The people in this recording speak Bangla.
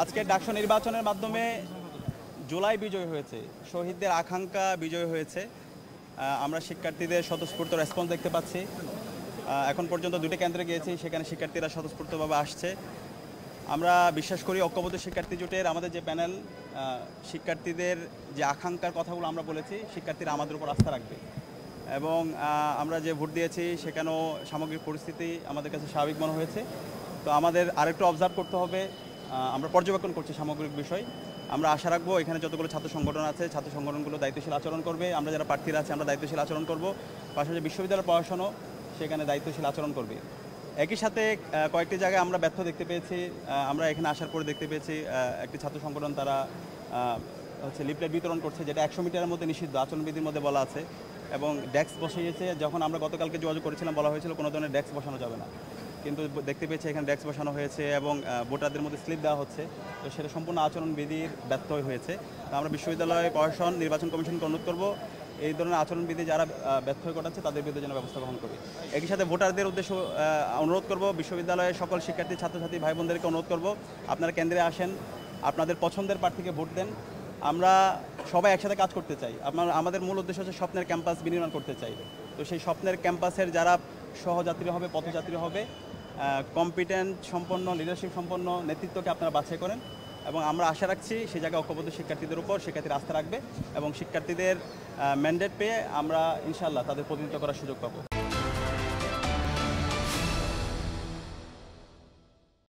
আজকের ডাকসু নির্বাচনের মাধ্যমে জুলাই বিজয় হয়েছে, শহীদদের আকাঙ্ক্ষা বিজয় হয়েছে। আমরা শিক্ষার্থীদের স্বতঃস্ফূর্ত রেসপন্স দেখতে পাচ্ছি। এখন পর্যন্ত দুটি কেন্দ্রে গিয়েছি, সেখানে শিক্ষার্থীরা স্বতঃস্ফূর্তভাবে আসছে। আমরা বিশ্বাস করি ঐক্যবদ্ধ শিক্ষার্থী জোটের আমাদের যে প্যানেল, শিক্ষার্থীদের যে আকাঙ্ক্ষার কথাগুলো আমরা বলেছি, শিক্ষার্থীরা আমাদের উপর আস্থা রাখবে। এবং আমরা যে ভোট দিয়েছি সেখানেও সামগ্রিক পরিস্থিতি আমাদের কাছে স্বাভাবিক মনে হয়েছে। তো আমাদের আরেকটু অবজার্ভ করতে হবে। আমরা পর্যবেক্ষণ করছি সামগ্রিক বিষয়। আমরা আশা রাখবো এখানে যতগুলো ছাত্র সংগঠন আছে, ছাত্র সংগঠনগুলো দায়িত্বশীল আচরণ করবে। আমরা যারা প্রার্থীরা আছে আমরা দায়িত্বশীল আচরণ করব। পাশাপাশি বিশ্ববিদ্যালয়ের প্রশাসনও সেখানে দায়িত্বশীল আচরণ করবে। একই সাথে কয়েকটি জায়গায় আমরা ব্যর্থ দেখতে পেয়েছি। আমরা এখানে আসার পরে দেখতে পেয়েছি একটি ছাত্র সংগঠন তারা লিফলেট বিতরণ করছে, যেটা 100 মিটারের মধ্যে নিষিদ্ধ, আচরণবিধির মধ্যে বলা আছে। এবং ডেস্ক বসিয়েছে। যখন আমরা গতকালকে যোগাযোগ করেছিলাম বলা হয়েছিল কোনো ধরনের ডেস্ক বসানো যাবে না, কিন্তু দেখতে পেয়েছি এখানে ডেস্ক বসানো হয়েছে এবং ভোটারদের মধ্যে স্লিপ দেওয়া হচ্ছে। তো সেটা সম্পূর্ণ আচরণবিধির ব্যর্থ হয়েছে। তো আমরা বিশ্ববিদ্যালয় প্রশাসন, নির্বাচন কমিশনকে অনুরোধ করব এই ধরনের আচরণবিধি যারা ব্যর্থ ঘটাচ্ছে তাদের বিরুদ্ধে যেন ব্যবস্থা গ্রহণ করি। একই সাথে ভোটারদের উদ্দেশ্য অনুরোধ করব, বিশ্ববিদ্যালয়ের সকল শিক্ষার্থী ছাত্রছাত্রী ভাই বোনদেরকে অনুরোধ করব, আপনারা কেন্দ্রে আসেন, আপনাদের পছন্দের প্রার্থীকে ভোট দেন। আমরা সবাই একসাথে কাজ করতে চাই। আমাদের মূল উদ্দেশ্য হচ্ছে স্বপ্নের ক্যাম্পাস বিনির্মাণ করতে চাই। তো সেই স্বপ্নের ক্যাম্পাসের যারা সহযাত্রী হবে, পথযাত্রী হবে, কম্পিটেন্ট সম্পন্ন, লিডারশিপ সম্পন্ন নেতৃত্বকে আপনারা বাছাই করেন। এবং আমরা আশা রাখছি সেই জায়গায় ঐক্যবদ্ধ শিক্ষার্থীদের উপর শিক্ষার্থীরা আস্থা রাখবে এবং শিক্ষার্থীদের ম্যান্ডেট পেয়ে আমরা ইনশাআল্লাহ তাদের প্রতিনিধিত্ব করার সুযোগ পাবো।